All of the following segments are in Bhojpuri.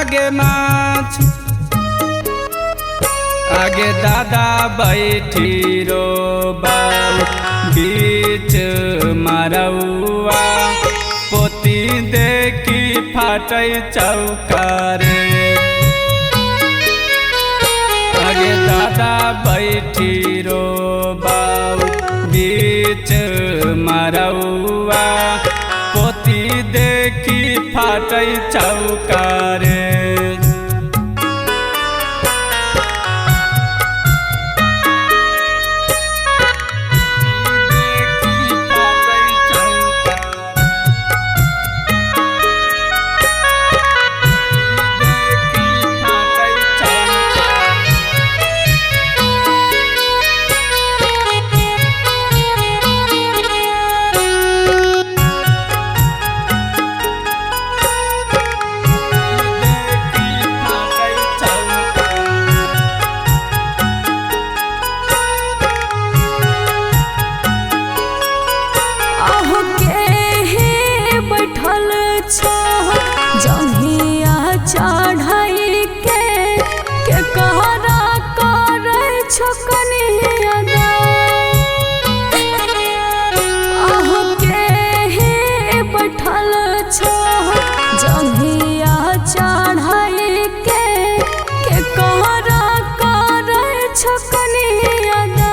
आगे माछ आगे दादा बैठी रो बाऊ बीच मारौआ पोती देखी फाटै चौका रे। आगे दादा बैठी रो बाऊ बीच मारौआ पोती देखी फाटै चौका रे। जहिया चढ़ाई के कहरा करे छकनिया दा आहो के ही बैठल छो जहिया चढ़ाई के कहरा करे छकनिया दा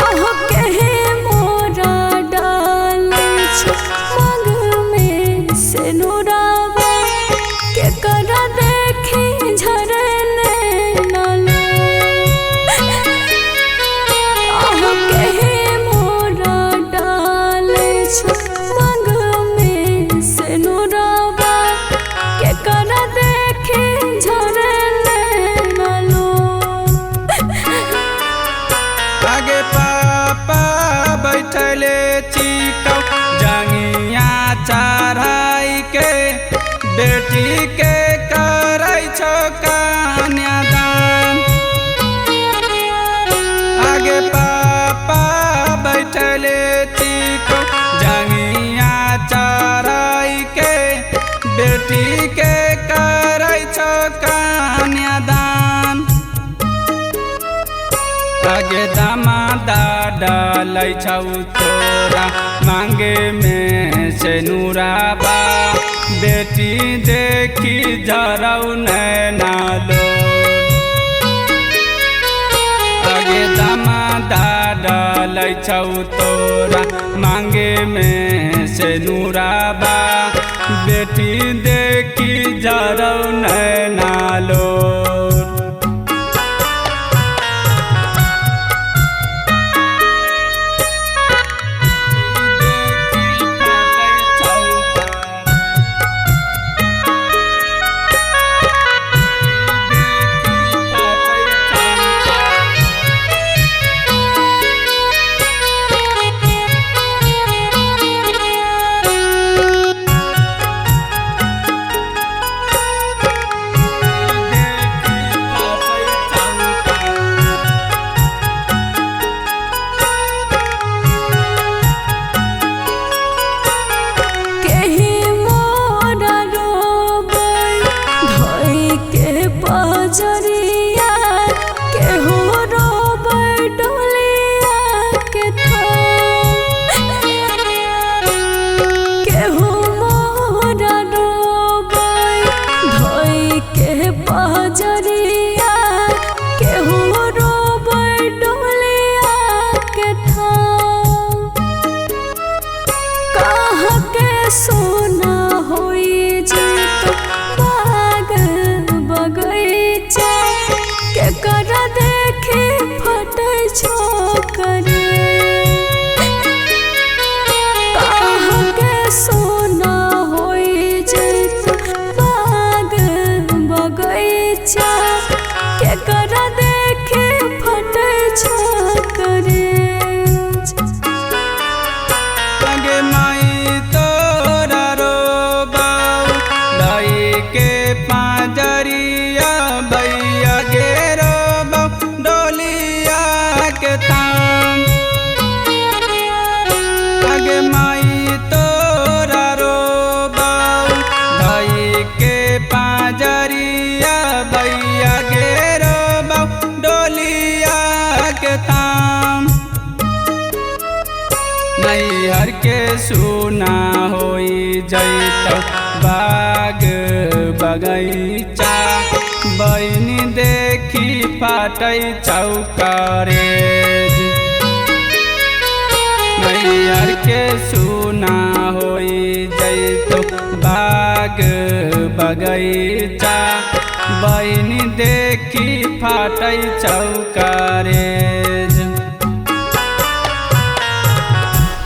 आहो के मोरा डाल छो नुरावा के करा देखी झरने नालो आहो के मोरा डाल छो मंग में से नुरावा के करा देखी झरने नालो। आगे पापा बैठले चिकौ जंगिया चढ़ाई के बेटी के करै छो कन्यादान। आगे पापा बैठले चिकौ जंगिया चढ़ाई के बेटी के करै छो कन्यादान। आगे दामादा डालै छौ तोरा मांगे में से नुराबा बेटी देखी झरौ नैना लोड। आगे दामादा डालै छौ तोरा मांगे में से नुराबा बेटी देखी झरौ नैना लोड। जरिया केहू रोबै डोलिया के केहू मोरा रोबै धोई के पजरिया केहू रोबै डोलिया के कहाँ के सोना होई जीत बगैचा के करा देखे फटै छोकरे कहाँ के सोना होई जैत बाग बगैचा के करा देखे फटै छोकरे। आगे माई तोरा रो बाऊ दाई के पाजरिया भैया गेरो डोलिया के थाम। आगे माई तोरा रो बाऊ नैहर के सुना होई जैतो बाग बगैचा बहिनी देखी फाटै चौकरेज नैहर के सुना होई जैतो बाग बगैचा बहिनी देखी फाटै चौकरेज